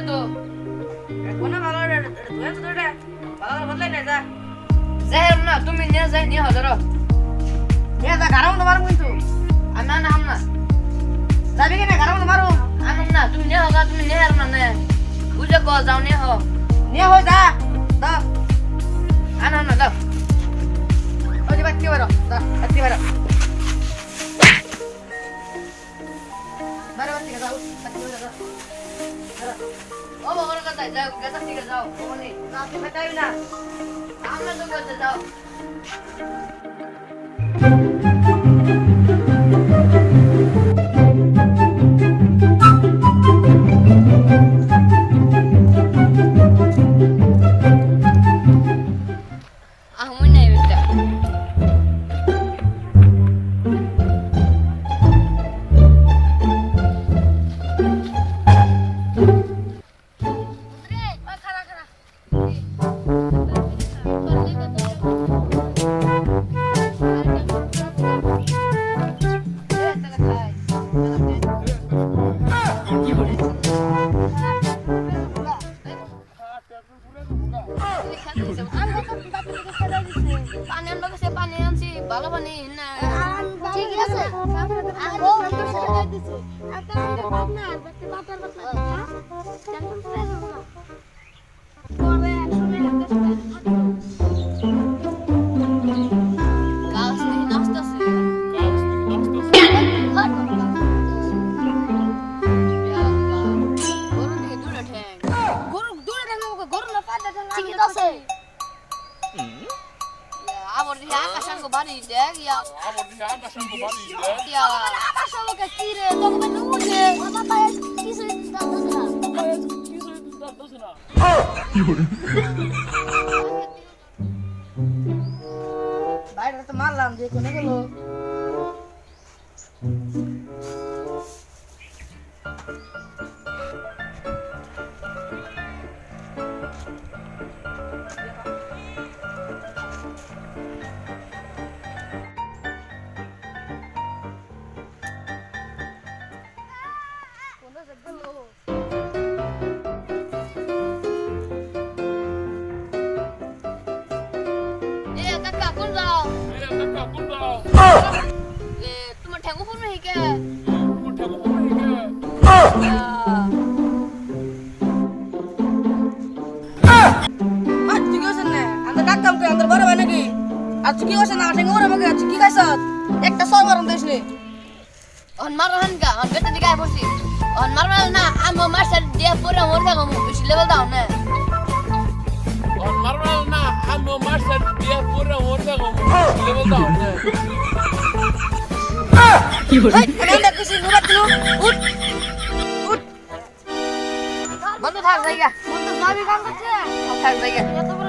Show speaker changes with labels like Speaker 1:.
Speaker 1: তো
Speaker 2: কোনা ভালো রে তুই তো রে ভালো বদলাই না যা
Speaker 1: যাই না তুমি নিয়ে যাই নিয়ে হাজার
Speaker 2: নিয়ে যা গারাম তো মারুম কিন্তু
Speaker 1: আমি না হাম না
Speaker 2: যাবি কি না গারাম তো মারুম
Speaker 1: আমি না তুমি নিয়ে হোগা তুমি নিয়ে আর মানে বুঝে কো যাও নিয়ে হো
Speaker 2: নিয়ে হই যা দা
Speaker 1: আনা না দাও
Speaker 2: ওই যে বাচ্চা বেরো দা বাচ্চা বেরো বারে বাচ্চা যাও বাচ্চা বেরো
Speaker 1: ও বাবার কথা যাও কথা ঠিক যাও ওখানে
Speaker 2: না তুই ফাটাই না
Speaker 1: আমরা তো করতে যাও আহমই নাই বেটা পানি আনবা গেছে পানি আনছি ভালো পানি না
Speaker 3: ঠিক আছে আগো ছেড়ে দিছে আপনারা বাপ না বাচ্চা বাটার বাচ্চা জানতে পারবে না পরে শুনে
Speaker 1: গাছ থেকে নাচতেছে গরু থেকে দূরে ঠ্যাং
Speaker 3: গরু দূরে দেখো গরু না পাটা
Speaker 1: ঠিক আছে আবার দিকে আকাশাঙ্গ বাড়ি দেখ ইয়া ইয়া
Speaker 3: আকাশ লোকে কি রে তোকে বেন উঠে বাবা কিছু দিতে না
Speaker 2: বাইরে তো মারলাম যে কোনে গেল
Speaker 1: এ কাকা কোন যাও এ তোমার ঠ্যাঙ্গু ফুল নেই কে
Speaker 2: আজ তুই কি হইছ না আমরা কাক কাম করে আমরা বড় ভাই নাকি আজ কি হইছ না ঠেঙ্গা ওরে মগে আজ কি খাইছ একটা সর মারুম দেশ নি
Speaker 1: অন মারহান গা অন বেটা দিকে আই বসি অন মারবা না আমো মাস্টার দিয়া পরে মর থাকো মু বেশি লেভেল দাও না
Speaker 2: এই আমরা কিছু নুবা দিলু উঠ উঠ
Speaker 1: বন্ধু থাক জায়গা
Speaker 3: মন তো যাবি কাম করছে
Speaker 1: থাক জায়গা
Speaker 3: এত বড়